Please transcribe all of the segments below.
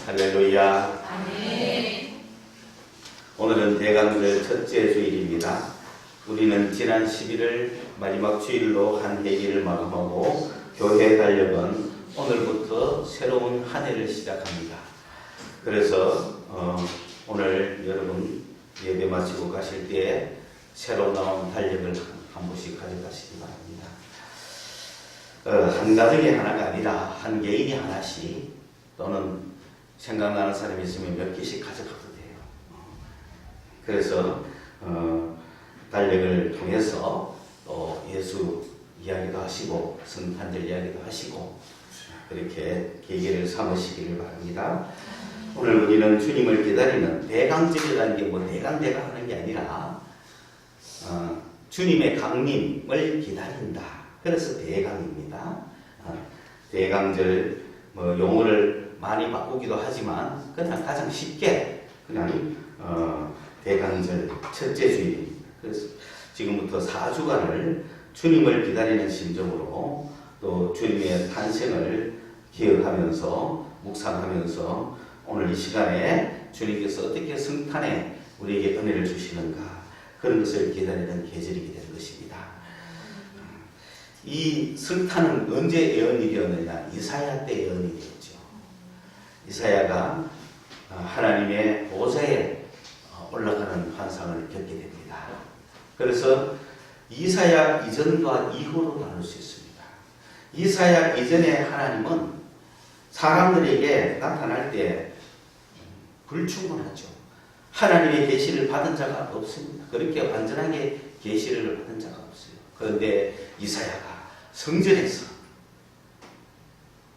할렐루야. 아멘. 오늘은 대강절 첫째 주일입니다. 우리는 지난 11월 마지막 주일로 한 해기를 마감하고 교회 달력은 오늘부터 새로운 한 해를 시작합니다. 그래서 오늘 여러분 예배 마치고 가실 때 새로 나온 달력을 한 번씩 가져가시기 바랍니다. 한 가정이 하나가 아니라 한 개인이 하나씩 또는 생각나는 사람이 있으면 몇 개씩 가져가도 돼요. 그래서 달력을 통해서 또 예수 이야기도 하시고 성탄절 이야기도 하시고 그렇게 계기를 삼으시기를 바랍니다. 오늘 우리는 주님을 기다리는 대강절이라는 게 뭐 대강 하는 게 아니라 주님의 강림을 기다린다. 그래서 대강입니다. 대강절 뭐 용어를 많이 바꾸기도 하지만 그냥 가장 쉽게 그냥 대강절 첫째 주일입니다. 그래서 지금부터 4주간을 주님을 기다리는 심정으로 또 주님의 탄생을 기억하면서 묵상하면서 오늘 이 시간에 주님께서 어떻게 성탄에 우리에게 은혜를 주시는가 그런 것을 기다리는 계절이게 되는 것입니다. 이 성탄은 언제 예언이 되었느냐? 이사야 때 예언이 되었죠. 이사야가 하나님의 보좌에 올라가는 환상을 겪게 됩니다. 그래서 이사야 이전과 이후로 나눌 수 있습니다. 이사야 이전에 하나님은 사람들에게 나타날 때 불충분하죠. 하나님의 계시를 받은 자가 없습니다. 그렇게 완전하게 계시를 받은 자가 없어요. 그런데 이사야가 성전에서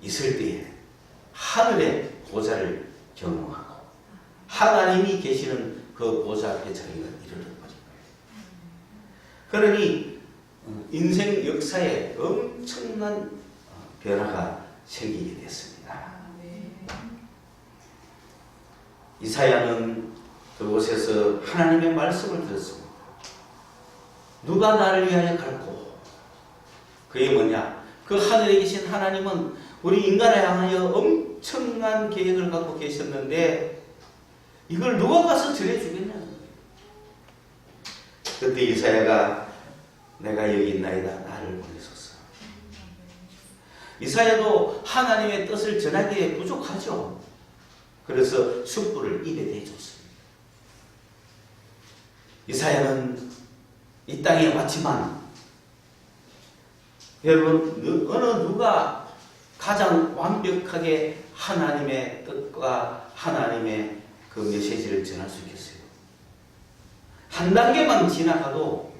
있을 때에 하늘의 보좌를 경험하고 하나님이 계시는 그 보좌 앞에 자기가 이르러버린 거예요. 그러니 인생 역사에 엄청난 변화가 생기게 됐습니다. 이사야는 그곳에서 하나님의 말씀을 들었습니다. 누가 나를 위하여 갈고? 그게 뭐냐? 그 하늘에 계신 하나님은 우리 인간을 향하여 엄청난 계획을 갖고 계셨는데 이걸 누가 가서 전해주겠냐는 거예요. 그때 이사야가 내가 여기 있나이다 나를 보내소서. 이사야도 하나님의 뜻을 전하기에 부족하죠. 그래서 숯불을 입에 대줬습니다. 이사야는 이 땅에 왔지만 여러분 어느 누가 가장 완벽하게 하나님의 뜻과 하나님의 그 메시지를 전할 수 있겠어요? 한 단계만 지나가도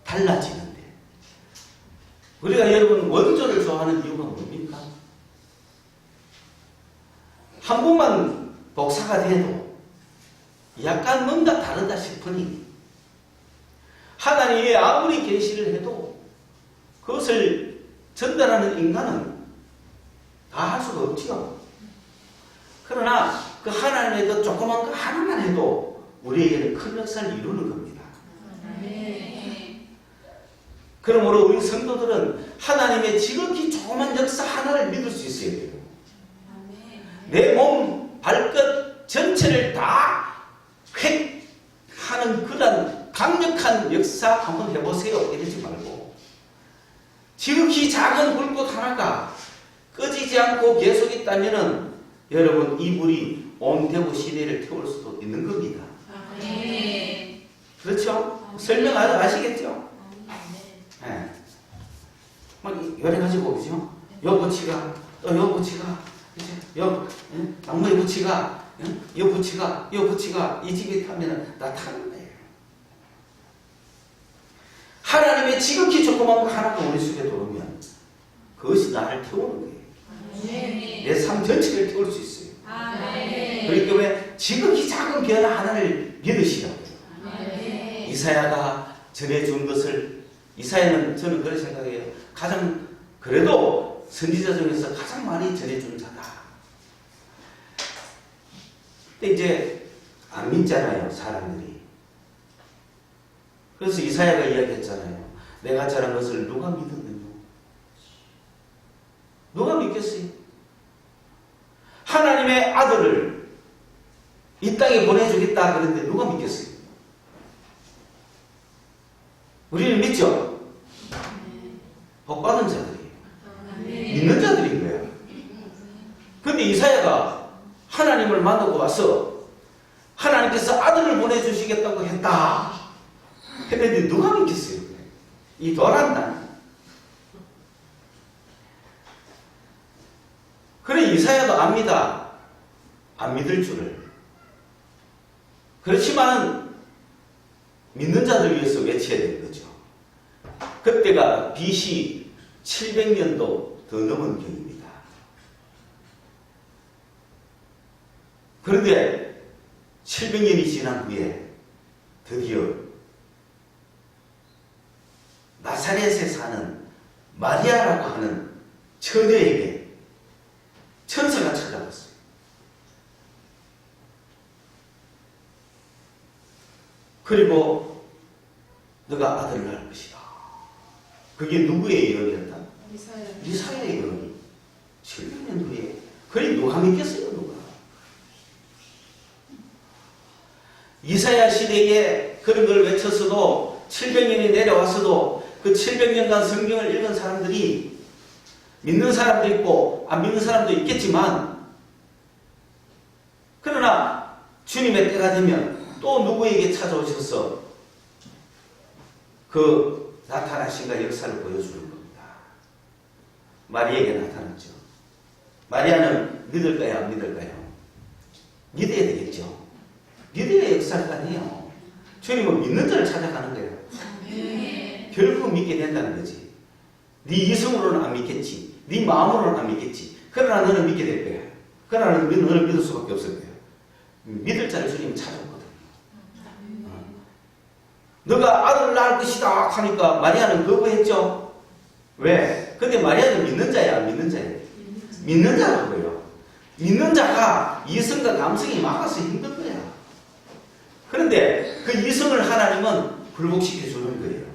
달라지는데 우리가 여러분 원조를 좋아하는 이유가 뭡니까? 한 번만 복사가 돼도 약간 뭔가 다르다 싶으니 하나님이 아무리 계시를 해도 그것을 전달하는 인간은 다 할 수가 없지요. 그러나 그 하나님의 그 조그만 거 하나만 해도 우리에게는 큰 역사를 이루는 겁니다. 그러므로 우리 성도들은 하나님의 지극히 조그만 역사 하나를 믿을 수 있어야 돼요. 내 몸, 발끝 전체를 다 획하는 그런 강력한 역사 한번 해보세요. 이러지 말고 지극히 작은 불꽃 하나가 꺼지지 않고 계속 있다면은 여러분 이 불이 온 대구 시내를 태울 수도 있는 겁니다. 그렇죠? 설명 아시겠죠? 네. 막 여러 가지고 그죠? 요 부치가 또 요 부치가 요 나무의 부치가 요 부치가 이 집에 타면은 나타나는 거예요. 하나님의 지극히 조그만 거 하나가 우리 속에 들어오면 그것이 나를 태우는 거예요. 내 삶 전체를 태울 수 있어요. 그렇기 때문에 지극히 작은 변화 하나를 믿으시라고요. 이사야가 전해준 것을 이사야는 저는 그렇게 생각해요. 가장 그래도 선지자 중에서 가장 많이 전해준 자다. 근데 이제 안 믿잖아요, 사람들이. 그래서 이사야가 이야기했잖아요. 내가 전한 것을 누가 믿었느냐? 누가 믿겠어요? 하나님의 아들을 이 땅에 보내주겠다 그런데 누가 믿겠어요? 우리는 믿죠? 복받은 자들이에요. 믿는 자들인 거예요. 근데 이사야가 하나님을 만나고 와서 하나님께서 아들을 보내주시겠다고 했다 했는데 누가 믿겠어요? 이 도란다. 그래 이사야도 압니다. 안 믿을 줄을. 그렇지만 믿는 자들 위해서 외쳐야 되는 거죠. 그때가 BC 700년도 더 넘은 경입니다. 그런데 700년이 지난 후에 드디어 나사렛에 사는 마리아라고 하는 처녀에게 천사가 찾아왔어요. 그리고 너가 아들을 낳을 것이다. 그게 누구의 예언이었다? 이사야의 예언이. 700년 후에. 그래 누가 믿겠어요? 누가? 이사야 시대에 그런 걸 외쳤어도 700년이 내려왔어도 그 700년간 성경을 읽은 사람들이 믿는 사람도 있고 안 믿는 사람도 있겠지만 그러나 주님의 때가 되면 또 누구에게 찾아오셔서 그 나타나신가 역사를 보여주는 겁니다. 마리아에게 나타났죠. 마리아는 믿을까요? 안 믿을까요? 믿어야 되겠죠. 믿어야 역사가 아니에요. 주님은 믿는 자를 찾아가는 거예요. 결국 믿게 된다는 거지. 네 이성으로는 안 믿겠지. 네 마음으로는 안 믿겠지. 그러나 너는 믿게 될 거야. 그러나 너는 믿을 수밖에 없을 거야. 믿을 자를 주님이 찾아오거든요. 너가 아들을 낳을 것이다 하니까 마리아는 거부했죠. 왜? 근데 마리아는 믿는 자야, 안 믿는 자야? 믿는 자라고요. 믿는 자가 이성과 감성이 막아서 힘든 거야. 그런데 그 이성을 하나님은 굴복시켜 주는 거예요.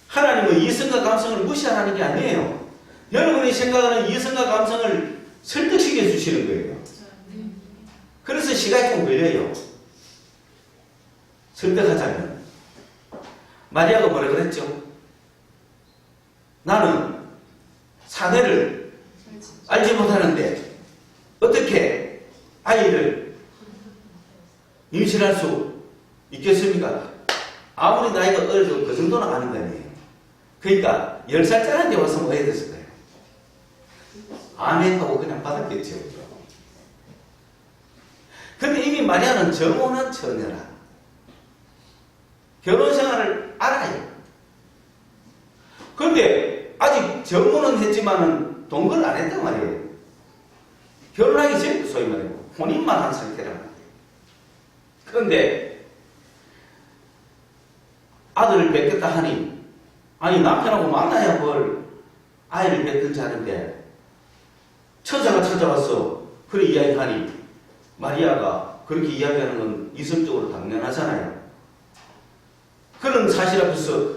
하나님은 이성과 감성을 무시하는 게 아니에요. 여러분이 생각하는 이성과 감성을 설득시켜 주시는 거예요. 그래서 시간이 좀 걸려요. 설득하자면. 마리아가 뭐라 그랬죠? 나는 사내를 알지 못하는데 어떻게 아이를 임신할 수 있겠습니까? 아무리 나이가 어려도 그 정도는 아는 거 아니에요. 그러니까 10살짜리한테 와서 뭐 해야 됐을까요? 아멘 하고 그냥 받았겠죠. 근데 이미 마리아는 정혼한 처녀라. 결혼 생활을 알아요. 그런데 아직 정혼은 했지만은 동거를 안 했단 말이에요. 결혼하기 전에 소위 말해요. 혼인만 한 상태란 말이에요. 그런데 아들을 뵙겠다 하니 아니 남편하고 만나야 뭘 아이를 뵙든지 하는데 천사가 찾아와서 그렇게 이야기하니 마리아가 그렇게 이야기하는 건 이성적으로 당연하잖아요. 그런 사실 앞에서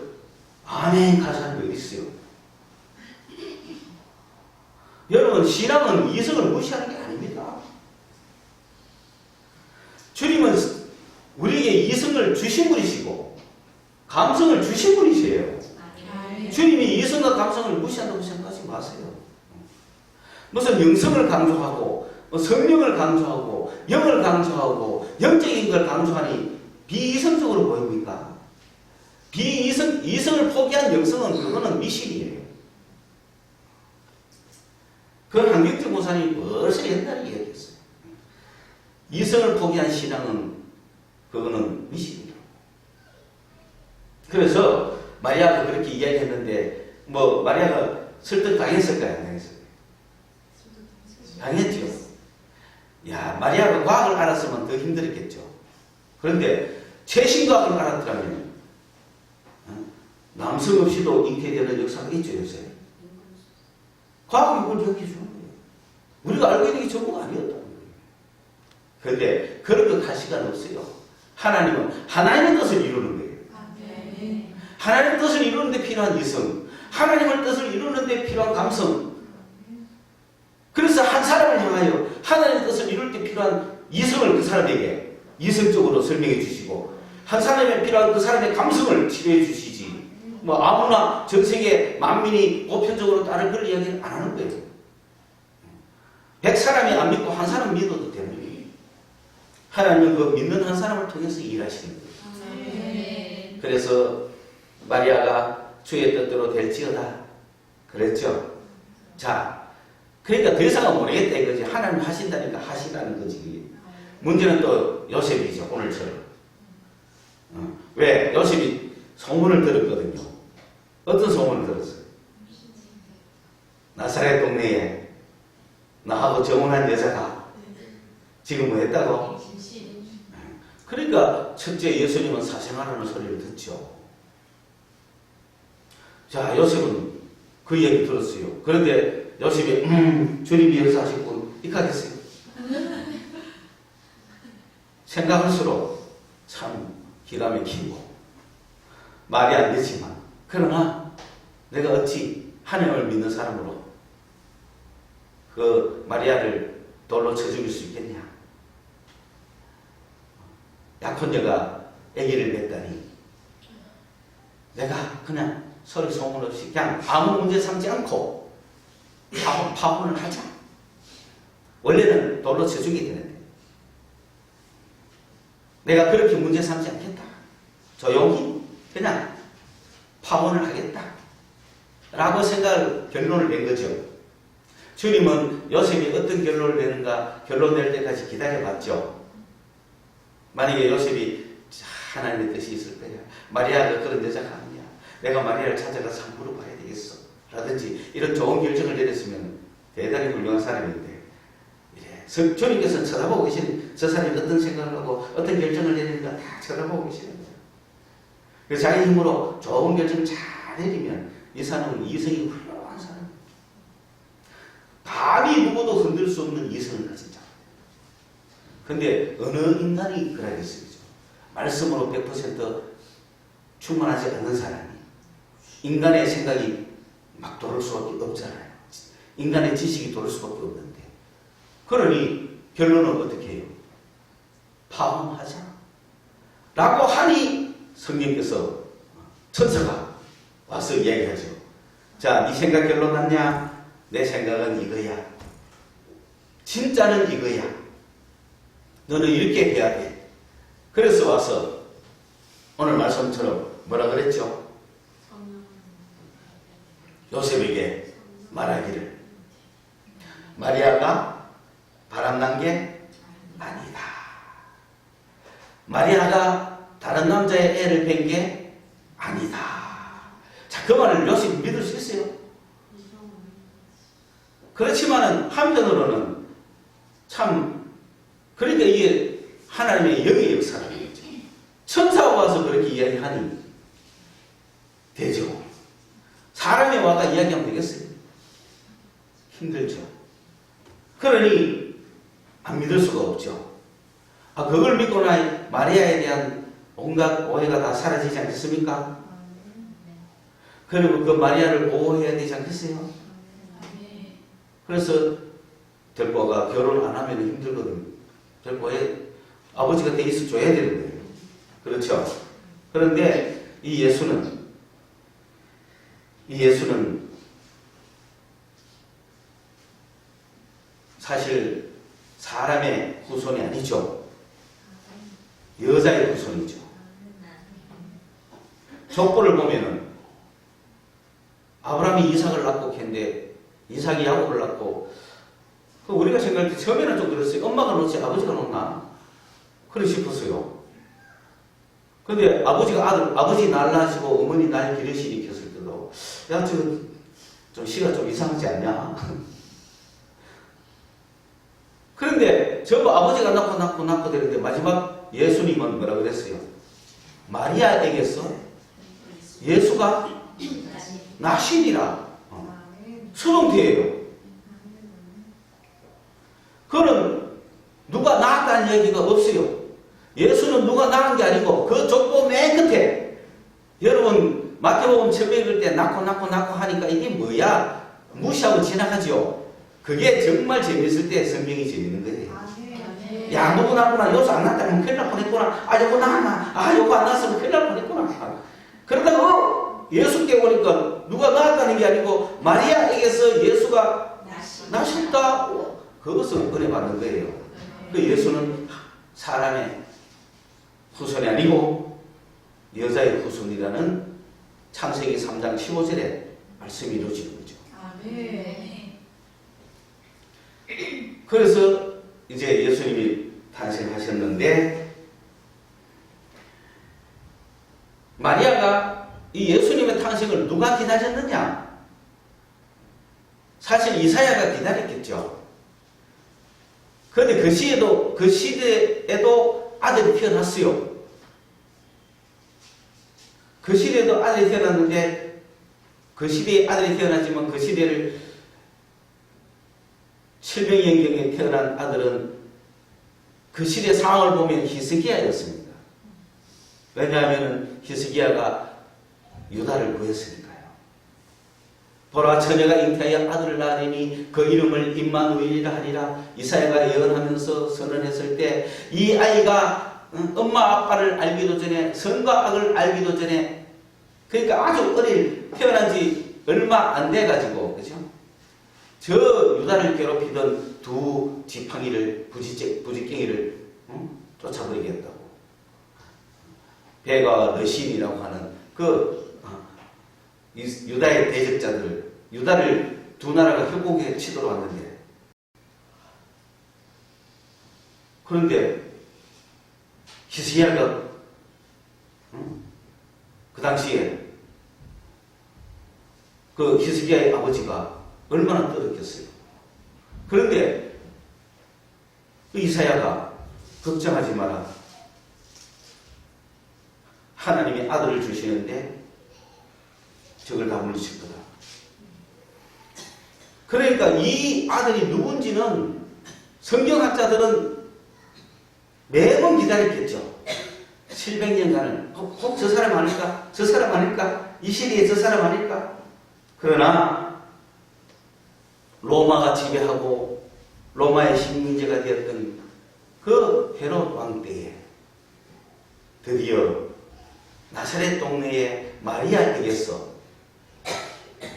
아멘 가사는 왜 있어요? 여러분 신앙은 이성을 무시하는 게 아닙니다. 주님은 우리에게 이성을 주신 분이시고 감성을 주신 분이세요. 주님이 이성과 감성을 무시한다고 생각하지 마세요. 무슨 영성을 강조하고 성령을 강조하고 영을 강조하고 영적인 걸 강조하니 비이성적으로 보입니까? 이성을 포기한 영성은 그거는 미신이에요. 그 한경주 목사님이 벌써 옛날에 이야기했어요. 이성을 포기한 신앙은 그거는 미신이에요. 그래서 마리아가 그렇게 이야기했는데 뭐 마리아가 설득 당했을까요? 안 당했을까요? 당했죠. 야 마리아가 과학을 알았으면 더 힘들었겠죠. 그런데 최신 과학을 알았더라면 남성 없이도 잉태되는 역사가 있죠 요새. 과학이 그걸 기억해 주는 거예요. 우리가 알고 있는 게 전부가 아니었다는 거예요. 그런데 그런 것 할 시간 없어요. 하나님은 하나님의 뜻을 이루는 거예요. 하나님의 뜻을 이루는 데 필요한 이성, 하나님의 뜻을 이루는 데 필요한 감성. 그래서 그래서 한 사람을 향하여 하나님의 뜻을 이룰 때 필요한 이성을 그 사람에게 이성적으로 설명해 주시고, 한 사람에 필요한 그 사람의 감성을 치료해 주시지, 뭐 아무나 전 세계 만민이 보편적으로 따를 그런 이야기를 안 하는 거예요. 100사람이 안 믿고 한 사람 믿어도 되는 거예요. 하나님은 그 믿는 한 사람을 통해서 일하시는 거예요. 그래서 마리아가 주의 뜻대로 될지어다 그랬죠. 자, 그러니까 더 이상은 모르겠다 이거지. 하나님 하신다니까 하시라는 거지. 문제는 또 요셉이죠. 오늘처럼. 왜? 요셉이 소문을 들었거든요. 어떤 소문을 들었어요? 나사렛 동네에 나하고 정혼한 여자가 지금 뭐 했다고? 그러니까 첫째 예수님은 사생활하는 소리를 듣죠. 자, 요셉은 그 이야기 들었어요. 그런데 요셉이 주님이 역사하시고 익하겠어요. 생각할수록 참 기가 막히고 말이 안 되지만, 그러나 내가 어찌 하나님을 믿는 사람으로 그 마리아를 돌로 쳐 죽일 수 있겠냐. 약혼녀가 아기를 낳다니 내가 그냥 서로 소문 없이 그냥 아무 문제 삼지 않고 파혼을 하자. 원래는 돌로 쳐 죽이게 되는데 내가 그렇게 문제 삼지 않겠다. 조용히 그냥 파혼을 하겠다 라고 결론을 낸 거죠. 주님은 요셉이 어떤 결론을 내는가 결론 낼 때까지 기다려봤죠. 만약에 요셉이 하나님의 뜻이 있을 거야, 마리아가 그런 여자가 아니야, 내가 마리아를 찾아가서 한번 물어봐야 되겠어 라든지 이런 좋은 결정을 내렸으면 대단히 훌륭한 사람인데, 주님께서는 쳐다보고 계시는, 저 사람이 어떤 생각을 하고 어떤 결정을 내리는가 다 쳐다보고 계시는 거예요. 그래서 자기 힘으로 좋은 결정을 잘 내리면 이 사람은 이성이 훌륭한 사람이에요. 감히 누구도 흔들 수 없는 이성을 가진 자입니다. 근데 어느 인간이 그러겠어요? 말씀으로 100% 충만하지 않는 사람이 인간의 생각이 막 돌을 수밖에 없잖아요. 인간의 지식이 돌을 수밖에 없는데, 그러니 결론은 어떻게 해요? 파혼하자 라고 하니 성령께서, 천사가 와서 이야기하죠. 자, 네 생각 결론 났냐? 내 생각은 이거야. 진짜는 이거야. 너는 이렇게 해야 돼. 그래서 와서 오늘 말씀처럼 뭐라 그랬죠? 요셉에게 말하기를 마리아가 바람난 게 아니다. 마리아가 다른 남자의 애를 뵌 게 아니다. 자, 그 말을 요셉이 믿을 수 있어요? 그렇지만은 한편으로는 참, 그러니까 이게 하나님의 영의 역사라는 거죠. 천사가 와서 그렇게 이야기하니 되죠. 사람이 와가 이야기하면 되겠어요? 힘들죠. 그러니 안 믿을 수가 없죠. 그걸 믿고 나 마리아에 대한 온갖 오해가 다 사라지지 않겠습니까? 그리고 그 마리아를 보호해야 되지 않겠어요? 그래서 들보가 결혼 안 하면 힘들거든요. 들보에 아버지가 돼 있어 줘야 되는 거예요. 그렇죠? 그런데 이 예수는 사실 사람의 후손이 아니죠. 여자의 후손이죠. 족보를 보면은 아브라함이 이삭을 낳고 했는데 이삭이 야곱을 낳고, 우리가 생각할 때 처음에는 좀 그랬어요. 엄마가 놓지 아버지가 놓나? 그래 싶었어요. 근데 아버지 날 낳으시고 어머니 날 기르시니 켰을 때도, 야, 좀 시가 좀 이상하지 않냐? 그런데 전부 아버지가 낳고 되는데 마지막 예수님은 뭐라 그랬어요? 마리아에게서 예수가 나시니라. 수동태예요. 그는 누가 낳았다는 얘기가 없어요. 예수는 누가 낳은 게 아니고 그 족보 맨 끝에, 여러분 마태복음 700일 때 낳고 하니까 이게 뭐야? 무시하고 지나가죠. 그게 정말 재밌을 때 성경이 재밌는 거예요. 야, 누구 났구나. 요새 안 났다면 큰일 날 뻔했구나. 아, 요거 나왔나. 아, 요거 안 났으면 큰일 날 뻔했구나. 그러다가 예수께 오니까 누가 나았다는 게 아니고 마리아에게서 예수가 나셨다. 그것을 은혜 받는 거예요. 그 예수는 사람의 후손이 아니고 여자의 후손이라는 창세기 3장 15절에 말씀이 이루어지는 거죠. 그래서 이제 예수님이 탄생하셨는데 마리아가 이 예수님의 탄생을 누가 기다렸느냐? 사실 이사야가 기다렸겠죠. 그런데 그 시대에도 아들이 태어났어요. 그 시대에도 아들이 태어났는데 그 시대에 아들이 태어났지만 그 시대를 700년경에 태어난 아들은 그 시대 상황을 보면 히스기야였습니다. 왜냐하면 히스기야가 유다를 구했으니까요. 보라 처녀가 잉태하여 아들을 낳으니 그 이름을 임마누엘이라 하리라. 이사야가 예언하면서 선언했을 때 이 아이가 엄마 아빠를 알기도 전에 선과 악을 알기도 전에 그러니까 아주 어릴 태어난 지 얼마 안 돼가지고 그죠? 저 유다를 괴롭히던 두 지팡이를 부지깽이를 쫓아버리겠다고 베가 러신이라고 하는 그 유다의 대적자들을 유다를 두 나라가 협곡에 치도록 왔는데 그런데 히스기야가 그 당시에 그 히스기야의 아버지가 얼마나 떠들겠어요. 그런데 그 이사야가 걱정하지 마라. 하나님이 아들을 주시는데 적을 다 물리칠 거다. 그러니까 이 아들이 누군지는 성경학자들은 매번 기다렸겠죠. 700년간을 혹 저 사람 아닐까? 저 사람 아닐까? 이 시대에 저 사람 아닐까? 그러나 로마가 지배하고 로마의 식민지가 되었던 그 헤롯 왕 때에 드디어 나사렛 동네의 마리아에게서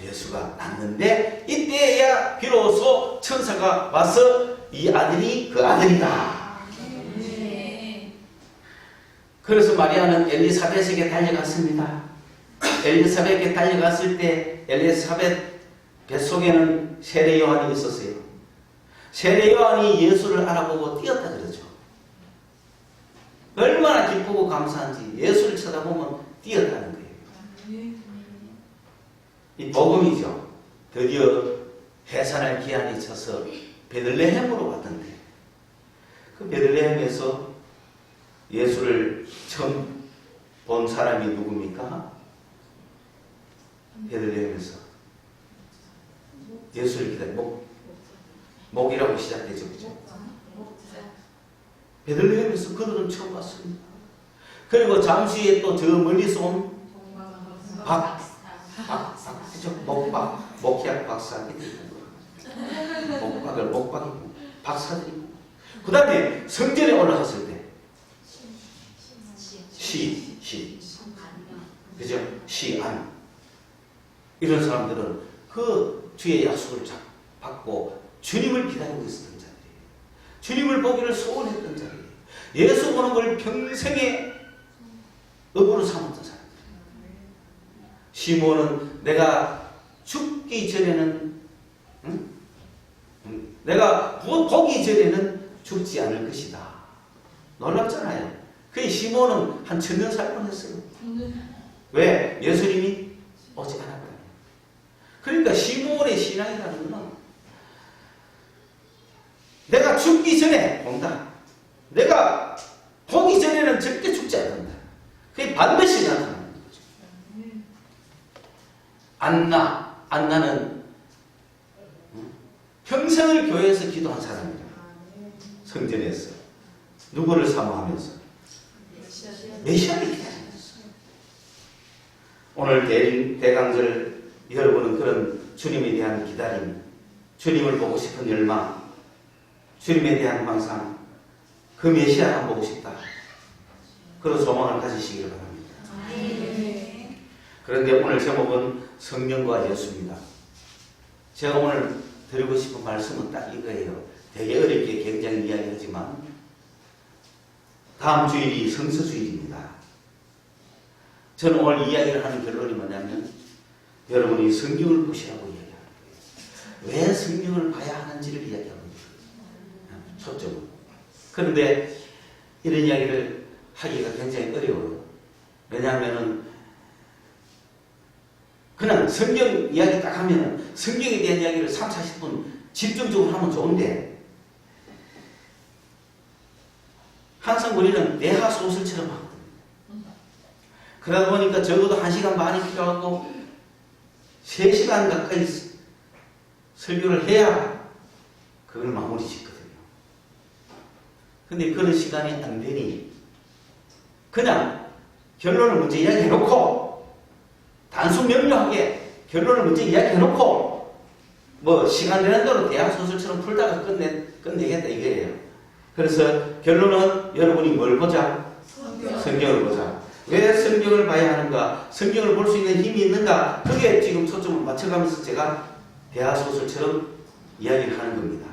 예수가 났는데 이때야 비로소 천사가 와서 이 아들이 그 아들이다. 그래서 마리아는 엘리사벳에게 달려갔습니다. 엘리사벳에게 달려갔을 때 엘리사벳 뱃속에는 세례 요한이 있었어요. 세례 요한이 예수를 알아보고 뛰었다 그러죠. 얼마나 기쁘고 감사한지 예수를 쳐다보면 뛰었다는 거예요. 이 복음이죠. 드디어 해산할 기한이 차서 베들레헴으로 왔던데 그 베들레헴에서 예수를 처음 본 사람이 누굽니까? 베들레헴에서 예수를 기다려 목이라고 시작되죠. 그죠? 베들레헴에서 그들은 처음 봤습니다. 그리고 잠시 후에 또 저 멀리서 온 목약 박사들이 목박이고 박사들이고 그 다음에 성전에 올라갔을 때 그죠? 시안 이런 사람들은 그 주의 약속을 받고 주님을 기다리고 있었던 자들이에요. 주님을 보기를 소원했던 자들이에요. 예수 보는 걸 평생에 업으로 삼았던 사람들이에요. 시몬은 내가 죽기 전에는 내가 보기 전에는 죽지 않을 것이다. 놀랍잖아요. 그 시몬은 한 1000년 살 뻔했어요. 왜? 예수님이 오지 않았다. 그러니까 시몬의 신앙이라는 것은 내가 죽기 전에 본다. 내가 보기 전에는 절대 죽지 않는다. 그게 반드시 나타나는 거죠. 안나는 평생을 교회에서 기도한 사람이에요. 성전에서 누구를 사모하면서 메시아를 기다렸어요. 오늘 대강절 여러분은 그런 주님에 대한 기다림, 주님을 보고 싶은 열망, 주님에 대한 환상, 그 메시아만 보고 싶다. 그런 소망을 가지시기를 바랍니다. 그런데 오늘 제목은 성령과 예수입니다. 제가 오늘 드리고 싶은 말씀은 딱 이거예요. 되게 어렵게 굉장히 이야기하지만 다음 주일이 성서주일입니다. 저는 오늘 이야기를 하는 결론이 뭐냐면 여러분이 성경을 보시라고 이야기하는 거예요. 왜 성경을 봐야 하는지를 이야기하는 거예요. 초점은. 그런데 이런 이야기를 하기가 굉장히 어려워요. 왜냐하면은 그냥 성경 이야기 딱 하면은 성경에 대한 이야기를 3, 40분 집중적으로 하면 좋은데 항상 우리는 내하 소설처럼 하거든요. 그러다 보니까 적어도 1시간 반이 필요하고 3시간 가까이 설교를 해야 그걸 마무리 짓거든요. 근데 그런 시간이 안 되니 그냥 결론을 먼저 이야기해놓고 단순 명료하게 결론을 먼저 이야기해놓고 뭐 시간 되는 대로 대학소설처럼 풀다가 끝내겠다 이거예요. 그래서 결론은 여러분이 뭘 보자? 성경을 보자. 왜 성경을 봐야 하는가? 성경을 볼 수 있는 힘이 있는가? 그게 지금 초점을 맞춰가면서 제가 대하소설처럼 이야기를 하는 겁니다.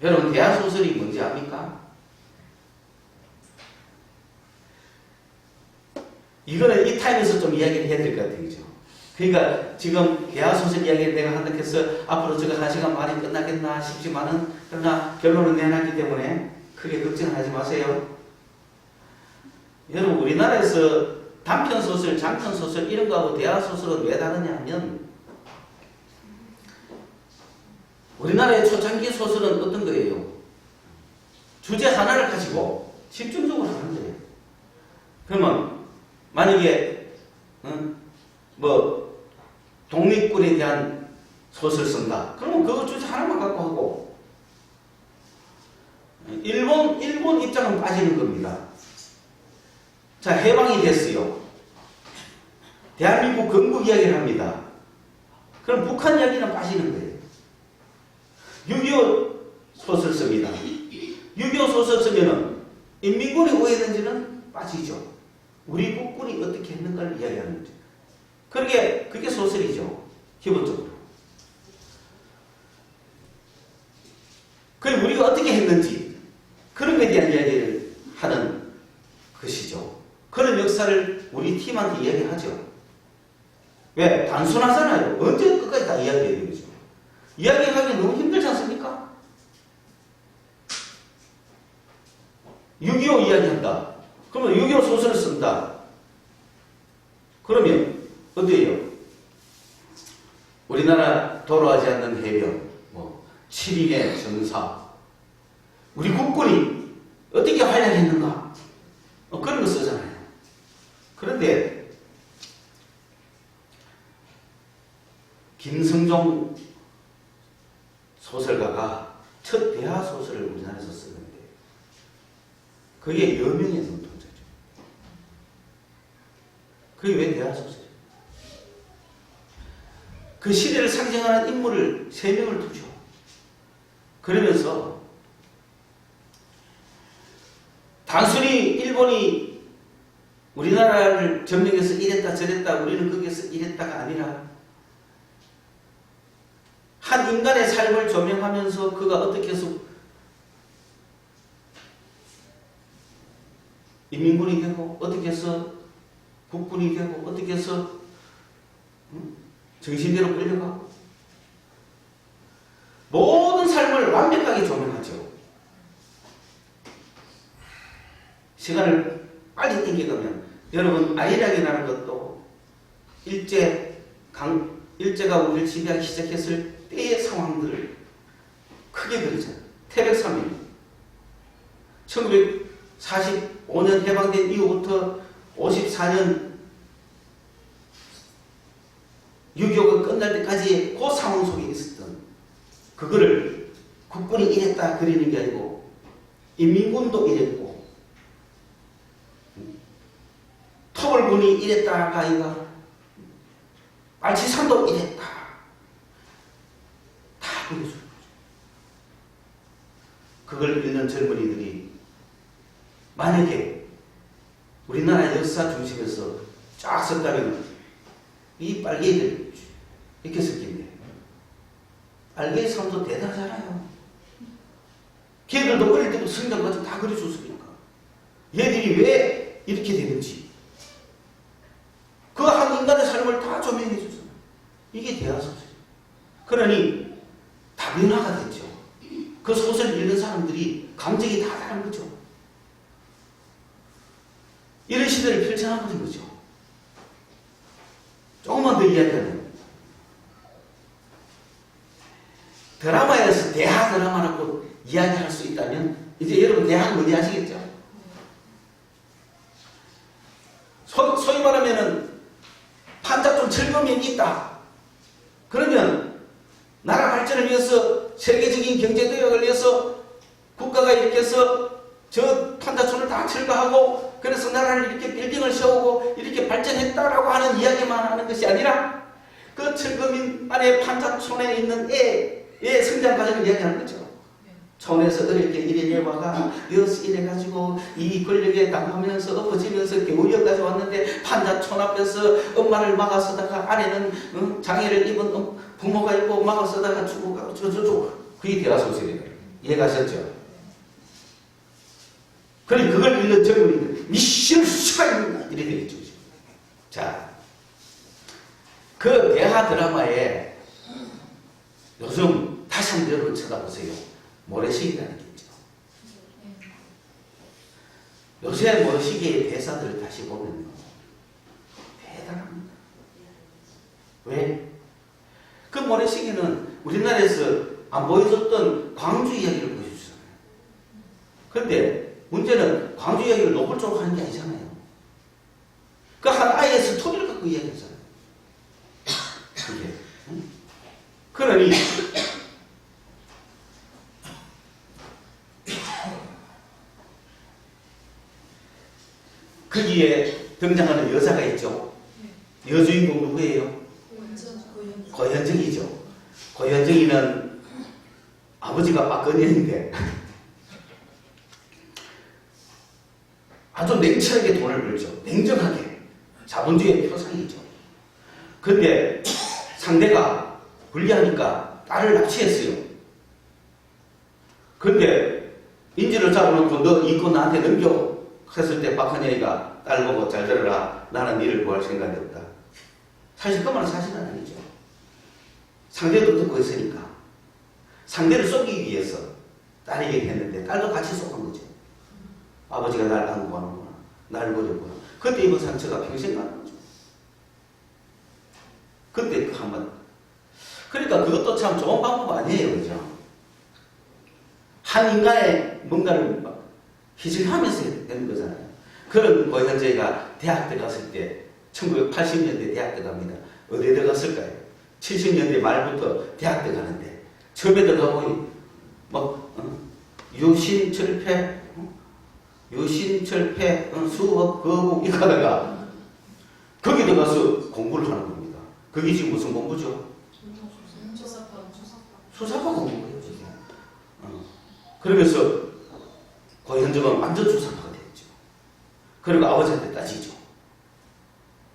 여러분 대하소설이 뭔지 압니까? 이거는 이 타임에서 좀 이야기를 해야 될 것 같아요. 그죠? 그러니까 지금 대하소설 이야기를 내가 한다고 해서 앞으로 저거 1시간 반이 끝나겠나 싶지만은 그러나 결론을 내놨기 때문에 크게 걱정하지 마세요. 여러분 우리나라에서 단편소설, 장편소설 이런 거하고 대하소설은 왜 다르냐 하면 우리나라의 초창기 소설은 어떤 거예요? 주제 하나를 가지고 집중적으로 하는 거예요. 그러면 만약에 뭐 독립군에 대한 소설 쓴다. 그러면 그거 주제 하나만 갖고 하고 일본 입장은 빠지는 겁니다. 자, 해방이 됐어요. 대한민국 건국 이야기를 합니다. 그럼 북한 이야기는 빠지는 거예요. 6.25 소설 씁니다. 6.25 소설 쓰면은 인민군이 오해했는지는 빠지죠. 우리 국군이 어떻게 했는가를 이야기하는 거죠. 그게 소설이죠. 기본적으로. 그리고 우리가 어떻게 했는지 그런 것에 대한 이야기를 하는 것이죠. 그런 역사를 우리 팀한테 이야기하죠. 왜? 단순하잖아요. 언제 끝까지 다 이야기해야 되죠. 이야기하기 너무 힘들지 않습니까? 6.25 이야기한다. 그러면 6.25 소설을 쓴다. 그러면 어때요? 우리나라 돌아가지 않는 해병, 7인의 전사, 우리 국군이 어떻게 활약했는가? 그런 거 쓰잖아요. 그런데 김성종 소설가가 첫 대하 소설을 우리나라에서 쓰는데 그게 여명의 눈동자죠. 그게 왜 대하 소설이에요? 그 시대를 상징하는 인물을 3명을 두죠. 그러면서 단순히 일본이 우리나라를 점령해서 이랬다 저랬다 우리는 거기에서 이랬다가 아니라 한 인간의 삶을 조명하면서 그가 어떻게 해서 인민군이 되고 어떻게 해서 국군이 되고 어떻게 해서 정신대로 끌려가고 모든 삶을 완벽하게 조명하죠. 시간을 빨리 당겨가면 여러분 아이락이라는 것도 일제가 우리를 지배하기 시작했을 때의 상황들을 크게 그리잖아요. 태백산맥 1945년 해방된 이후부터 54년 6.25가 끝날 때까지 그 상황 속에 있었던 그거를 국군이 이랬다 그리는 게 아니고 인민군도 이랬고 토벌군이 이랬다가 아니라 말치산도 이랬다. 다 보여주는 거죠. 그걸 읽는 젊은이들이 만약에 우리나라 역사 중심에서 쫙 썼다면 이 빨갱이들 이렇게 썼겠네. 빨갱이 사람도 대단하잖아요. 걔들도 어릴 때부터 성경 같은 거 다 그려줬으니까. 얘들이 왜 이렇게 되는지 그 한 인간의 삶을 다 조명해 줬어요. 이게 대화소설이에요. 그러니 다변화가 됐죠. 그 소설을 읽는 사람들이 감정이 다 다른 거죠. 이런 시대를 펼쳐나가는 거죠. 조금만 더 이야기하면 드라마에서 대하 드라마라고 이야기할 수 있다면 이제 여러분 대하는 뭔지 아시겠죠? 소위 말하면은 판자촌 철거면이 있다. 그러면 나라 발전을 위해서 세계적인 경제도약을 위해서 국가가 이렇게 해서 저 판자촌을 다 철거하고 그래서 나라를 이렇게 빌딩을 세우고 이렇게 발전했다라고 하는 이야기만 하는 것이 아니라 그 철거민 안에 판자촌에 있는 애의 성장 과정을 이야기하는 거죠. 촌에서 어릴 때 이래와가 여기서 이래가지고 이 권력에 당하면서 엎어지면서 겨우여기까지 왔는데 판자촌 앞에서 엄마를 막아서다가 아내는 장애를 입은 부모가 있고 막아서다가 죽어가고 저저저 그게 대화소설이에요. 이해가셨죠? 그래 그걸 읽는 젊은이들 미실 수가 있나 이래 되겠죠. 자, 그 대하 드라마에 요즘 다시 한번 여러분 쳐다보세요. 모래시계라는 게 있죠. 요새 모래시계의 대사들을 다시 보면 대단합니다. 왜? 그 모래시계는 우리나라에서 안 보여줬던 광주 이야기를 보여주잖아요. 그런데 문제는 광주 이야기를 노골 쪽으로 하는 게 아니잖아요. 그 한 아이의 스토리를 갖고 이야기하잖아요. 그게. 응? 그러니 거기에 등장하는 여자가 있죠. 여주인공 누구예요? 고현정이죠. 고현정이는 아버지가 박근혜인데 아주 냉철하게 돈을 벌죠. 냉정하게. 자본주의의 표상이죠. 근데 상대가 불리하니까 딸을 납치했어요. 근데 인질을 잡아놓고 너 이거 나한테 넘겨. 했을 때 박근혜가 딸 보고 잘 들어라. 나는 니를 구할 생각이 없다. 사실 그 말은 사실은 아니죠. 상대도 듣고 있으니까. 상대를 속이기 위해서 딸에게 했는데 딸도 같이 속은 거죠. 아버지가 날 안구하는구나. 날 버렸구나. 그때 입은 상처가 평생 가는 거죠. 그때 그 한번. 그러니까 그것도 참 좋은 방법 아니에요. 그죠? 한 인간의 뭔가를 희생하면서 되는 거잖아요. 그런 고현재가 대학 때 갔을 때 1980년대 대학 때 갑니다. 어디에 들어갔을까요? 70년대 말부터 대학 때 가는데 처음에 들어가보니 유신철폐 수업 거부 이거 하다가 거기 들어가서 공부를 하는 겁니다. 그게 지금 무슨 공부죠? 수사파 공부예요. 지금. 그러면서 고현정은 완전 수사파가 됐죠. 그리고 아버지한테 따지죠.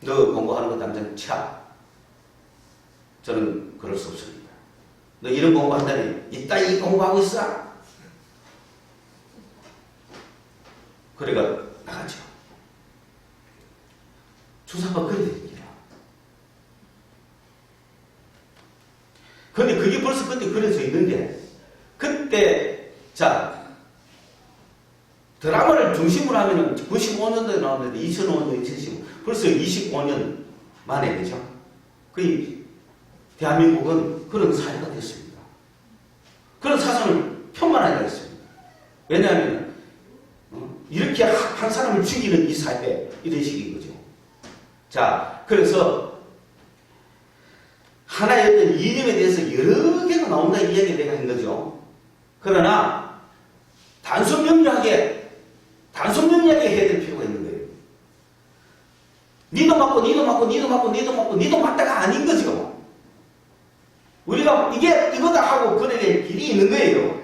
너 공부하는 거 당장 차. 저는 그럴 수 없습니다. 너 이런 공부한다니 이따위 공부하고 있어? 그래가 나가죠. 수사파가 그래 됩니다. 근데 그게 벌써 그때 그려져 있는 게 그때 자 드라마를 중심으로 하면은 95년도에 나왔는데 2005년, 2015 벌써 25년 만에 되죠. 거의 대한민국은 그런 사회가 됐습니다. 그런 사상을 편만하게 했습니다. 왜냐하면 이렇게 한 사람을 죽이는 이 사회 이런 식인 거죠. 자, 그래서 하나의 어떤 이념에 대해서 여러 개가 나온다 이 이야기를 내가 한 거죠. 그러나 단순 명료하게 해야 될 필요가 있는 거예요. 니도 맞고 니도 맞고 니도 맞고 니도 맞고 니도 맞다가 아닌 거죠. 우리가 이거다 하고 그에게 길이 있는 거예요.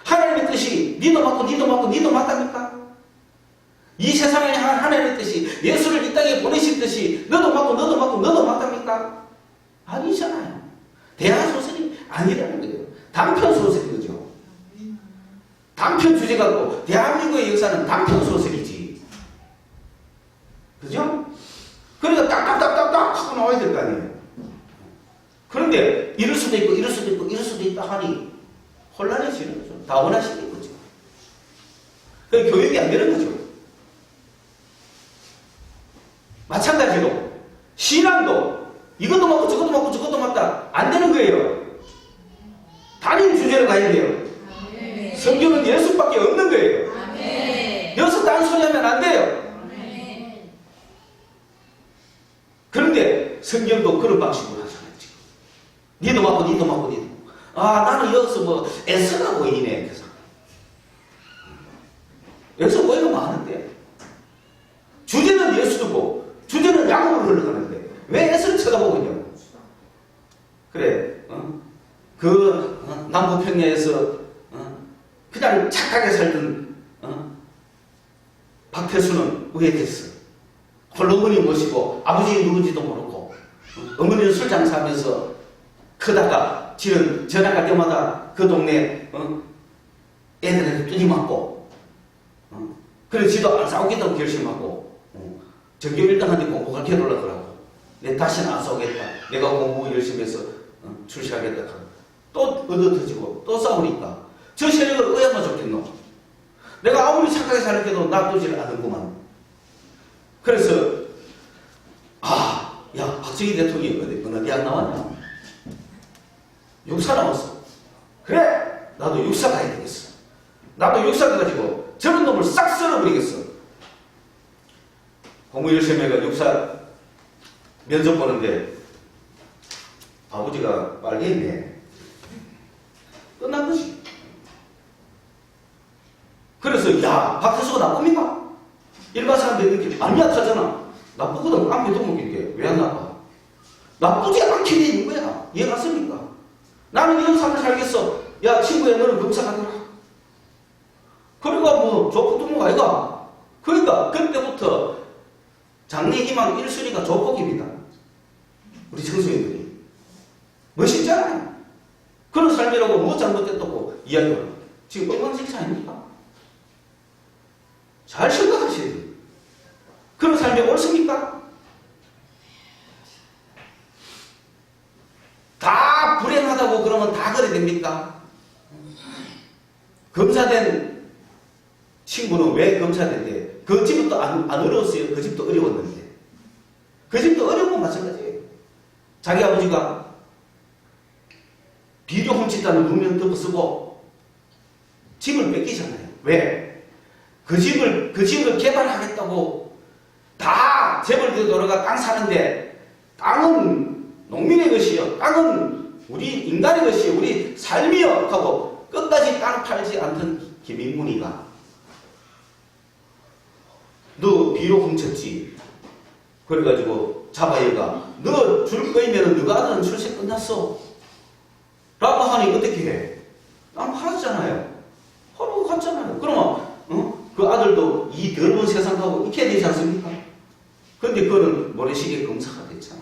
하나님의 뜻이 니도 맞고 니도 맞고 니도 맞답니까? 이 세상을 향한 하나님의 뜻이 예수를 이 땅에 보내신 뜻이 너도 맞고 너도 맞고 너도 맞답니까? 아니잖아요. 대화소설이 아니라는 거예요. 단편소설인 거죠. 단편 주제 갖고 대한민국의 역사는 단편소설이지. 그죠? 그러니까 딱딱딱딱딱 하고 나와야 될 거 아니에요. 그런데 이럴 수도 있고 이럴 수도 있고 이럴 수도 있다 하니 혼란해지는 거죠. 다 원하시는 거죠. 그 교육이 안 되는 거죠. 마찬가지로 신앙도 이것도 맞고 저것도 맞고 저것도 맞다 안 되는 거예요. 단일 주제로 가야 돼요. 성경은 예수밖에 없는 거예요. 여기서 딴소리 하면 안 돼요. 그런데 성경도 그런 방식으로 하잖아요. 지금 니도 맞고 니도 맞고 니도 나는 여기서 뭐 S가 보이네. 그래서 여기서 보이는 거 많은데 주제는 예수고 주제는 양으로 흘러가는데 왜 S를 쳐다보고 있냐고. 그래 남부평야에서 그냥 착하게 살던 박태수는 왜 됐어? 홀로 어머니 모시고 아버지 누군지도 모르고 어머니는 술 장사하면서 크다가 지는 전화 갈 때마다 그 동네 애들한테 뚜지 맞고 그래 지도 안 싸우겠다고 결심하고 전교 1등한테 공부 가르쳐 달라더라고. 내 다시는 안 싸우겠다. 내가 공부 열심히 해서 출시하겠다. 또 얻어터지고 또 싸우니까 저 세력을 어야만 좋겠노. 내가 아무리 착하게 살게도 놔두지를 않는구만. 그래서 야 박정희 대통령이 어느 대학 나왔냐? 육사 나왔어. 그래 나도 육사 가야 되겠어. 나도 육사 가가지고 저런 놈을 싹 썰어버리겠어. 공부 열심히 해가 육사 면접 보는데 아버지가 빨개있네. 끝난 것이. 그래서 야 박태수가 나쁩니까? 일반 사람들이 이렇게 많이 약하잖아. 나쁘거든. 아무도 못 믿게. 왜 안 나빠? 나쁘지 않게 돼 있는 거야. 이해 갔습니까? 나는 이런 삶을 살겠어. 야 친구야 너는 검사가 되라. 그러니까 뭐 조폭동무 아이가. 그러니까 그때부터 장래희망 1순위가 조폭입니다. 우리 청소년들이. 멋있잖아요. 그런 삶이라고 뭐 잘못됐다고 이야기하는 지금 엉망진창 아닙니까? 잘 생각하셔야 돼요. 그런 삶이 옳습니까? 다 불행하다고 그러면 다 그래 됩니까? 검사된 친구는 왜 검사된대? 그 집도 안 어려웠어요. 그 집도 어려웠는데. 그 집도 어려운 건 마찬가지예요. 자기 아버지가 비료 훔쳤다는 누명 덮어쓰고 집을 뺏기잖아요. 왜? 그 집을 개발하겠다고 다 재벌들 돌아가 땅 사는데 땅은 농민의 것이요. 땅은 우리 인간의 것이요. 우리 삶이요. 하고 끝까지 땅 팔지 않던 김인문이가 너 비료 훔쳤지. 그래가지고 잡아얘가 너 줄 거이면 너가 아들은 출세 끝났어. 라고 하니 어떻게 해? 땅 팔았잖아요. 팔고 갔잖아요. 그러면 그 아들도 이 더러운 세상하고 익혀야 되지 않습니까? 근데 그거는 모래시계 검사가 됐잖아.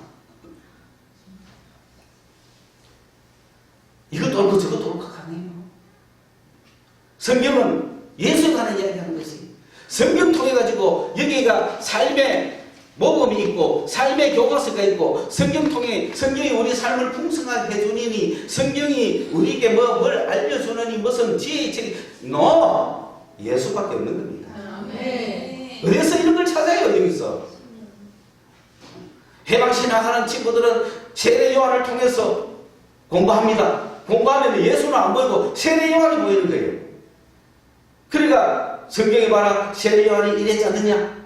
이것도 옳고 저것도 옳고 가네요. 성경은 예수에 관한 이야기 하는 것이 성경 통해 가지고 여기가 삶의 모범이 있고 삶의 교과서가 있고 성경이 우리 삶을 풍성하게 해주니 성경이 우리에게 뭘 알려주느니 무슨 지혜책이 예수밖에 없는 겁니다. 어디서 이런 걸 찾아요? 여기서 해방신학하는 친구들은 세례 요한을 통해서 공부합니다. 공부하면 예수는 안 보이고 세례 요한이 보이는 거예요. 그러니까 성경에 봐라. 세례 요한이 이랬지 않느냐?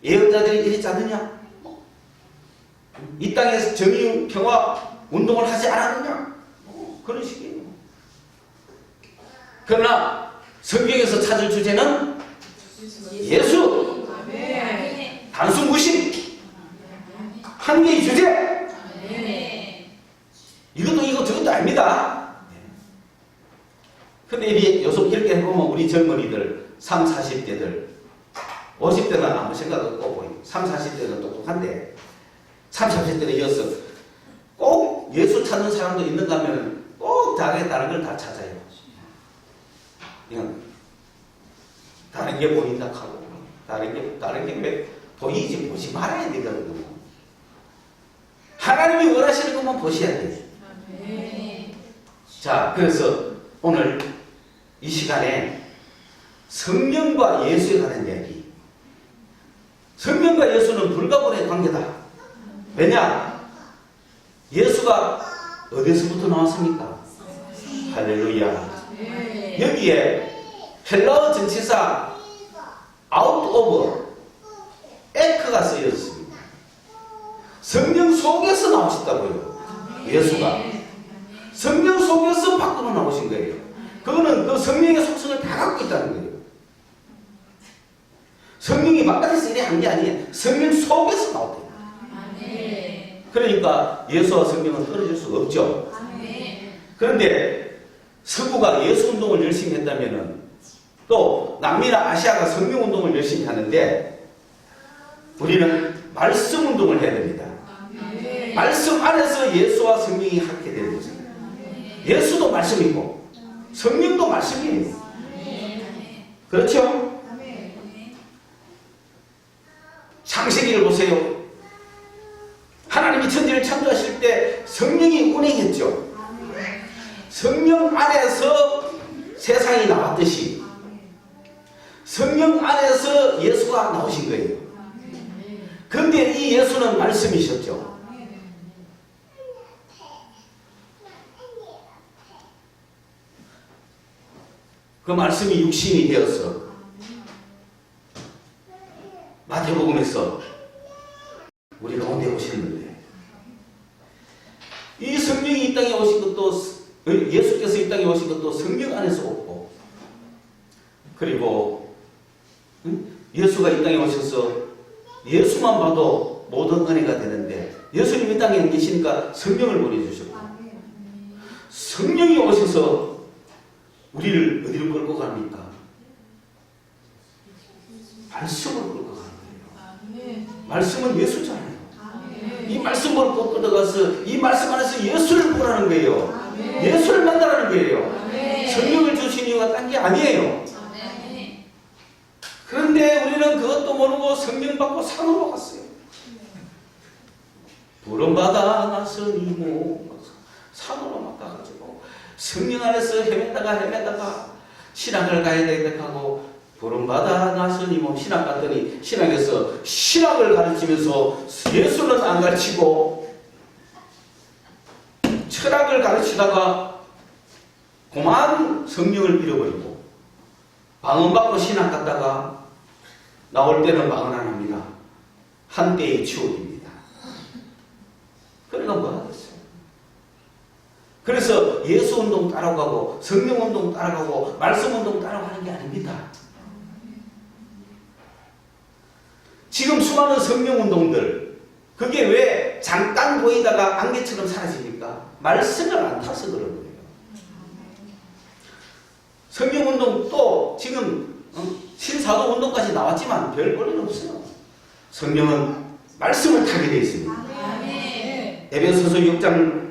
예언자들이 이랬지 않느냐? 이 땅에서 정의 평화 운동을 하지 않았느냐? 그런 식이에요. 그러나 성경에서 찾을 주제는 예수. 단순 무심, 한계의 주제. 이것도 저것도 아닙니다. 근데 요즘 이렇게 해보면 우리 젊은이들 30, 40대들 50대는 아무 생각 없고 30, 40대는 똑똑한데 30, 40대를 이어서 꼭 예수 찾는 사람도 있는가 하면 꼭 다른 걸 다 찾아요. 그냥 다른 게 보인다 하고 다른 게 왜 보이지 보지 말아야 되거든요. 하나님이 원하시는 것만 보셔야 돼요. 자, 그래서 오늘 이 시간에 성령과 예수에 관한 이야기. 성령과 예수는 불가분의 관계다. 왜냐? 예수가 어디서부터 나왔습니까? 할렐루야. 여기에 헬라어 전치사 out of 에크가 쓰여 있습니다. 성령 속에서 나오셨다고요. 예수가. 성령 속에서 밖으로 나오신 거예요. 그거는 그 성령의 속성을 다 갖고 있다는 거예요. 성령이 바깥에서 이래 한 게 아니에요. 성령 속에서 나왔대요. 그러니까 예수와 성령은 떨어질 수가 없죠. 그런데 서구가 예수 운동을 열심히 했다면은 또 남미나 아시아가 성령 운동을 열심히 하는데 우리는 말씀 운동을 해야 됩니다. 말씀 안에서 예수와 성령이 함께 되는 거죠. 예수도 말씀이고 성령도 말씀이에요. 그렇죠? 창세기를 보세요. 하나님이 천지를 창조하실 때 성령이 운행했죠. 성령 안에서 세상이 나왔듯이 성령 안에서 예수가 나오신 거예요. 그런데 이 예수는 말씀이셨죠. 그 말씀이 육신이 되어서 마태복음에서 우리 가운데 오셨는데 이 성령이 이 땅에 오신 것도 예수께서 이 땅에 오신 것도 성령 안에서 오고 그리고 예수가 이 땅에 오셔서 예수만 봐도 모든 은혜가 되는데 예수님 이 땅에 계시니까 성령을 보내주셨고 성령이 오셔서 우리를 어디로 끌고 갑니까? 말씀을 끌고 가는 거예요. 말씀은 예수잖아요. 이 말씀을 꼭 끌어가서 이 말씀 안에서 예수를 보라는 거예요. 예수를 만나라는 거예요. 성령을 주신 이유가 딴 게 아니에요. 그런데 우리는 그것도 모르고 성령 받고 산으로 갔어요. 부름받아 나서니 산으로 막 가가지고 성령 안에서 헤매다가 신학을 가야 되겠다 하고 부름받아 나서니 신학 갔더니 신학에서 신학을 가르치면서 예수는 안 가르치고 철학을 가르치다가 그만 성령을 잃어버리고 방언받고 신학 갔다가 나올 때는 방언 안 합니다. 한때의 추억입니다. 그러니까 뭐 하겠어요? 그래서 예수 운동 따라가고 성령 운동 따라가고 말씀 운동 따라가는 게 아닙니다. 지금 수많은 성령 운동들 그게 왜 잠깐 보이다가 안개처럼 사라집니까? 말씀을 안 타서 그런 거예요. 성령 운동 또 지금 신사도 운동까지 나왔지만 별 볼일 없어요. 성령은 말씀을 타게 되어 있습니다. 에베소서 6장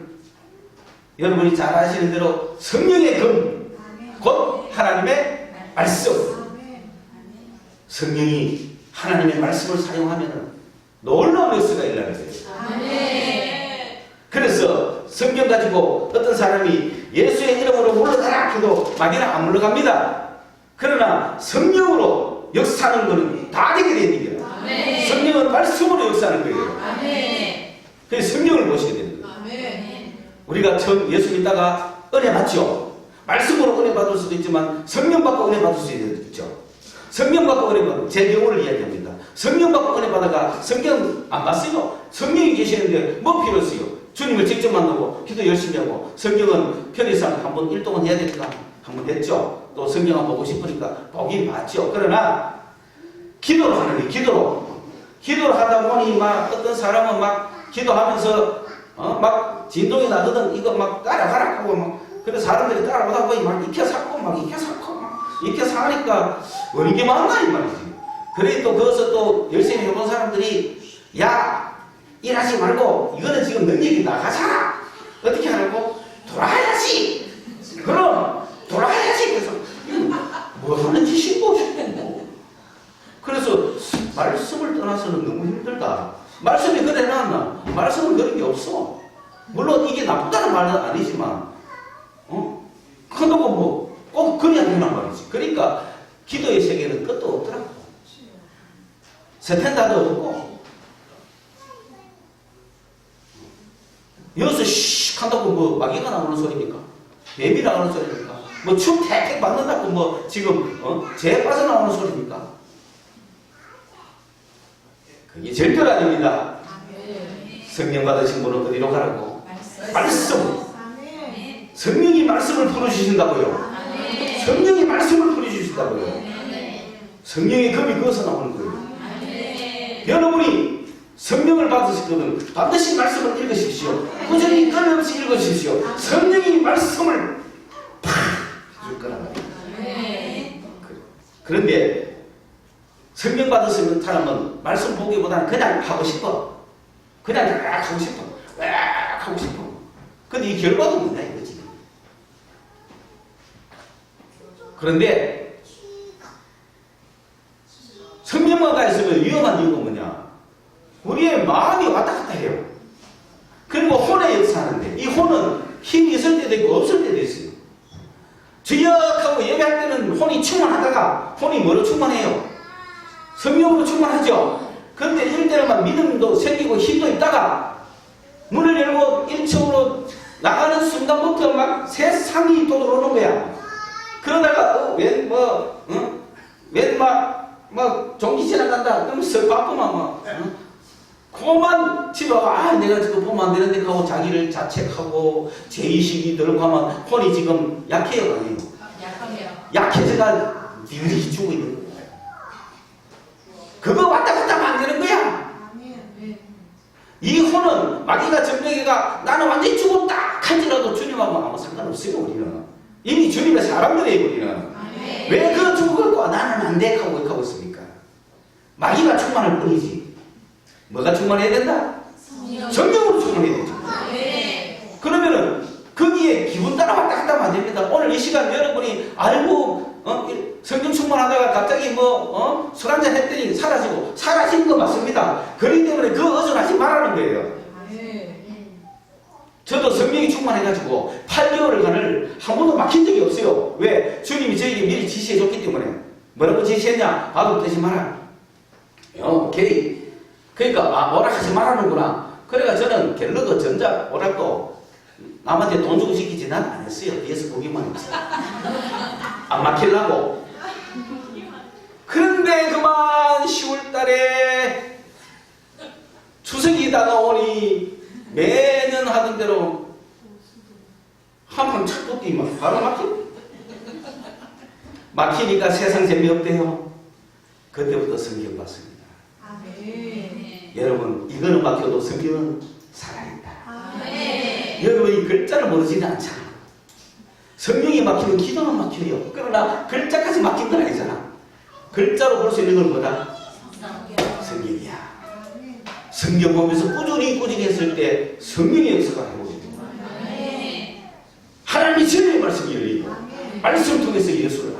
여러분이 잘 아시는 대로 성령의 금, 곧 하나님의 말씀. 성령이 하나님의 말씀을 사용하면 놀라운 역사가 일어나게 돼요. 그래서 성경 가지고 어떤 사람이 예수의 이름으로 물러가라 해도 마귀는 안 물러갑니다. 그러나 성령으로 역사하는 것은 다 되게 되는 거예요. 성령은 말씀으로 역사하는 거예요. 그래서 성령을 모시게 되는 거예요. 우리가 처음 예수 믿다가 은혜 받죠. 말씀으로 은혜 받을 수도 있지만 성령 받고 은혜 받을 수도 있죠. 성령 받고 은혜 받고 제 경우를 이야기합니다. 성령 받고 은혜 받다가 성경 안 봤어요. 성령이 계시는데 뭐 필요 없어요. 주님을 직접 만나고 기도 열심히 하고 성경은 편의상 한번 일동은 해야 되니까 한번 했죠. 또 성경 한번 보고 싶으니까 보긴 봤죠. 그러나 기도로 하는 게 기도로 기도를 하다 보니 막 어떤 사람은 막 기도하면서 막 진동이 나거든. 이거 막 따라가라 하고 막 그래서 사람들이 따라오다 보니 막 익혀사고 막 익혀사고 막 익혀사니까 어느 게 맞나 이 말이지. 그래 또 거기서 또 열심히 해본 사람들이 야 일하지 말고 이거는 지금 능력이 나가잖아. 어떻게 하라고? 돌아야지. 그럼 돌아야지. 그래서 뭐 하는 짓이 뭐. 그래서 말씀을 떠나서는 너무 힘들다. 말씀이 그래 놨나? 말씀은 그런 게 없어. 물론 이게 나쁘다는 말은 아니지만 그렇다고 뭐 꼭 그래야 되는 말이지. 그러니까 기도의 세계는 끝도 없더라고. 세텐다도 없고 여기서 씩 한다고 뭐 마귀가 나오는 소리입니까? 뱀이 나오는 소리입니까? 뭐 춤 태택 맞는다고 뭐 지금 재 빠져나오는 소리입니까? 그게 절대로 아닙니다. 성령 받으신 분은 어디로 가라고? 말씀. 성령이 말씀을 풀어주신다고요. 성령이 말씀을 풀어주신다고요. 성령의 검이 거기서 나오는 거예요. 여러분이 성령을 받으시거든 반드시 말씀을 읽으십시오. 꾸준히 끊임없이 읽으십시오. 성령이 말씀을 팍 줄 거란 말이에요. 그런데 성령 받으시는 사람은 말씀 보기보다는 그냥 하고 싶어. 그냥 하고 싶어. 하고 싶어. 근데 이 결과도 뭐냐 이거지. 그런데 성령과가 있으면 위험한 이유가 뭐냐? 우리의 마음이 왔다 갔다 해요. 그리고 혼의 역사하는데 이 혼은 힘이 있을 때도 있고 없을 때도 있어요. 주역하고 예배할 때는 혼이 충만하다가 혼이 뭐로 충만해요? 성령으로 충만하죠. 그런데 이럴 때는 믿음도 생기고 힘도 있다가 문을 열고 1층으로 나가는 순간부터 막 세상이 또 들어오는 거야. 그러다가 막 종기 지나간다. 그럼 썩 바쁘면 막 그만 집에 와 내가 지금 보면 안 되는데 하고 자기를 자책하고 죄의식이 들고 하면 혼이 지금 약해요 아니에요? 약해져가 늙이 죽고 있는 거야. 그거 왔다 갔다 하면 안 되는 거야. 이 혼은 마귀가 점령해가 나는 완전히 죽었다 할지라도 주님하고 아무 상관없어요. 우리는 이미 주님의 사람들이에요. 우리는 왜 그 죽었고 나는 안 돼 하고 있습니까? 마귀가 충만할 뿐이지. 뭐가 충만해야 된다? 성령으로 충만해야 되죠. 그러면은 거기에 기분 따라 왔다 갔다 하면 안 됩니다. 오늘 이 시간 여러분이 알고 성령 충만하다가 갑자기 술 한잔 했더니 사라지고 사라진 거 맞습니다. 그렇기 때문에 그 의존하지 말라는 거예요. 저도 성령이 충만해가지고 8개월간을 한 번도 막힌 적이 없어요. 왜? 주님이 저에게 미리 지시해줬기 때문에. 뭐라고 지시했냐? 밥을 뜨지 마라. 오케이. 그러니까 뭐라 하지 말라는구나. 그래가 저는 갤러그 전자 오락도 남한테 돈 주고 시키지 난 안 했어요. 뒤에서 보기만 했어요. 안 막히려고. 그런데 그만 10월달에 추석이 다가오니 매년 하던 대로 한번 착 붙더니 바로 막히니까 세상 재미없대요. 그때부터 성경 봤습니다. 여러분 이거는 막혀도 성경은 살아있다. 여러분 이 글자를 모르지는 않잖아. 성령이 막히면 기도는 막혀요. 그러나 글자까지 막힌 건 아니잖아. 글자로 볼 수 있는 건 뭐다? 성경이야. 성경 보면서 꾸준히 했을 때 성령의 역사가 해보입니다. 하나님이 진리의 말씀이 열리고 말씀을 통해서 예수를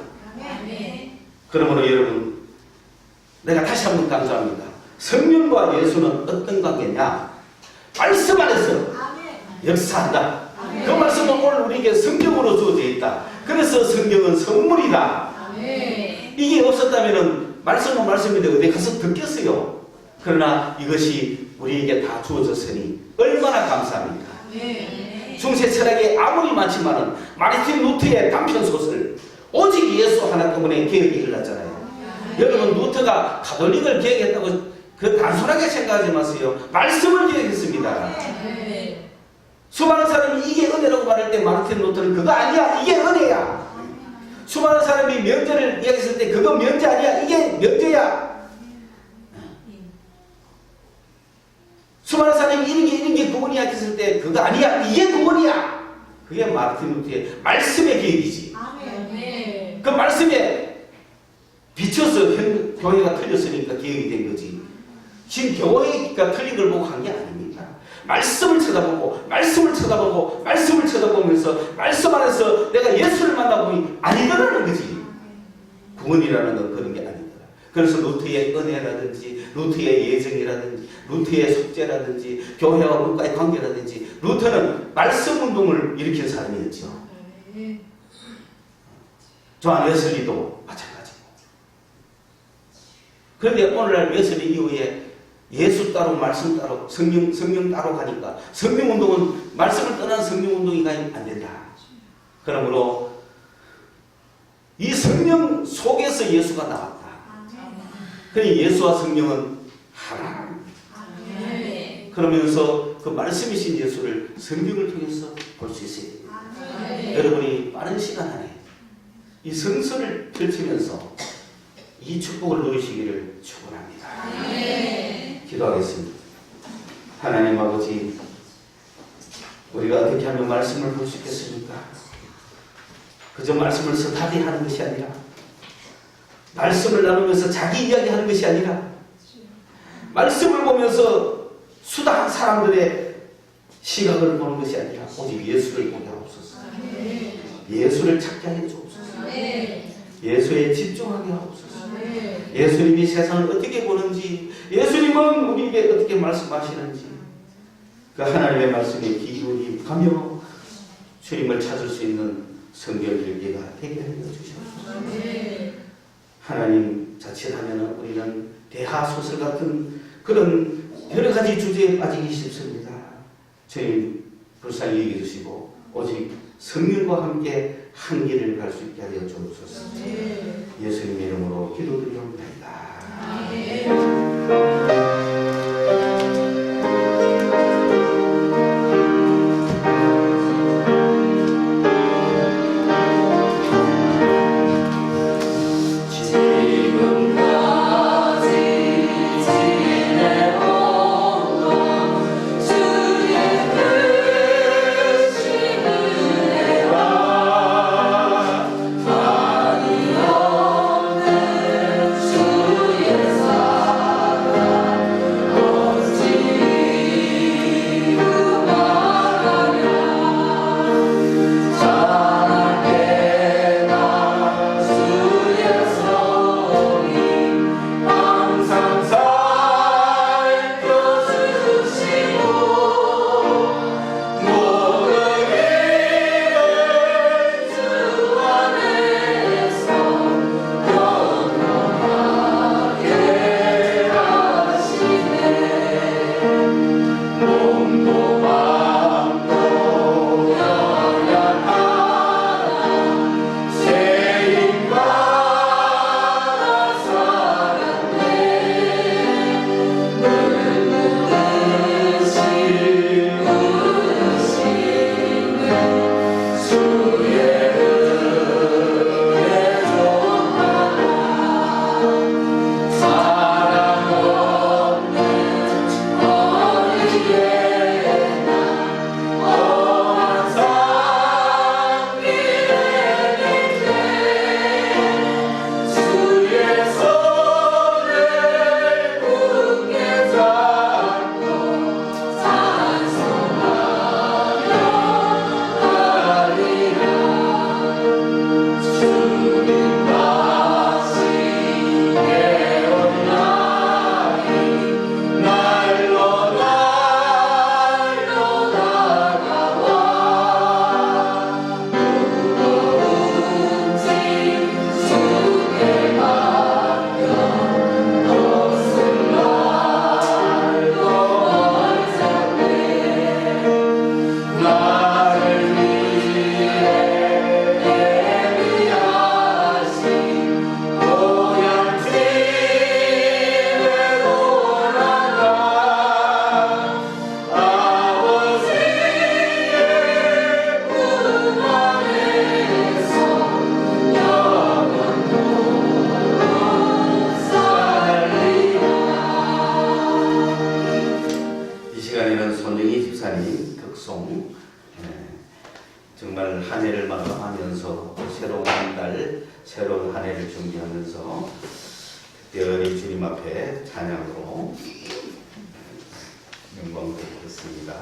그러므로 여러분 내가 다시 한번 강조합니다. 성령과 예수는 어떤 관계냐? 말씀 안에서 역사한다. 그 말씀은 오늘 우리에게 성경으로 주어져 있다. 그래서 성경은 선물이다. 이게 없었다면 말씀은 말씀인데 어디 가서 듣겠어요. 그러나 이것이 우리에게 다 주어졌으니 얼마나 감사합니까? 중세 철학이 아무리 많지만은 마르틴 루터의 단편 소설 오직 예수 하나 때문에 개혁이 일어났잖아요. 여러분 루터가 가톨릭을 개혁했다고 그 단순하게 생각하지 마세요. 말씀을 개혁했습니다. 수많은 사람이 이게 은혜라고 말할 때 마르틴 루터는 그거 아니야. 이게 은혜야. 수많은 사람이 명제를 이야기했을 때 그거 명제 아니야. 이게 명제야. 수많은 사람이 이런 게 구원이야 했을 때 그거 아니야. 이게 구원이야. 그게 마르틴 루터의 말씀의 계획이지. 그 말씀에 비춰서 교회가 틀렸으니까 계획이 된 거지. 지금 교회가 틀린 걸 보고 한 게 아닙니다. 말씀을 쳐다보고 말씀을 쳐다보고 말씀을 쳐다보면서 말씀 안에서 내가 예수를 만나보니 아니더라는 거지. 구원이라는 건 그런 게 아니더라. 그래서 루터의 은혜라든지 루터의 예정이라든지 루터의 속죄라든지 교회와 국가의 관계라든지 루터는 말씀 운동을 일으킨 사람이었죠. 조한 웨슬리도 마찬가지고. 그런데 오늘날 웨슬리 이후에 예수 따로 말씀 따로 성령 따로 가니까 성령 운동은 말씀을 떠난 성령 운동이 안 된다. 그러므로 이 성령 속에서 예수가 나왔다. 그러니 예수와 성령은 하나. 그러면서 그 말씀이신 예수를 성경을 통해서 볼 수 있어요. 여러분이 빠른 시간 안에 이 성서를 펼치면서 이 축복을 누리시기를 축원합니다. 기도하겠습니다. 하나님 아버지, 우리가 어떻게 하면 말씀을 볼 수 있겠습니까? 그저 말씀을 스타디하는 것이 아니라 말씀을 나누면서 자기 이야기하는 것이 아니라 말씀을 보면서 수다한 사람들의 시각을 보는 것이 아니라 오직 예수를 보게 하옵소서. 예수를 찾게 하여 주옵소서. 예수에 집중하게 하옵소서. 예수님이 세상을 어떻게 보는지, 예수님은 우리에게 어떻게 말씀하시는지 그 하나님의 말씀에 귀 기울이가며 주님을 찾을 수 있는 성경 읽기가 되게 하여 주시옵소서. 하나님 자칫하면 우리는 대하소설 같은 그런 여러 가지 주제에 빠지기 쉽습니다. 주님 불쌍히 여겨주시고 오직 성령과 함께 한 길을 갈 수 있게 하여 주옵소서. 예수님의 이름으로 기도드리옵나이다. 주의 사랑 새해를 마감하면서 새로운 한 달, 새로운 한 해를 준비하면서 특별히 주님 앞에 찬양으로 영광 드리겠습니다.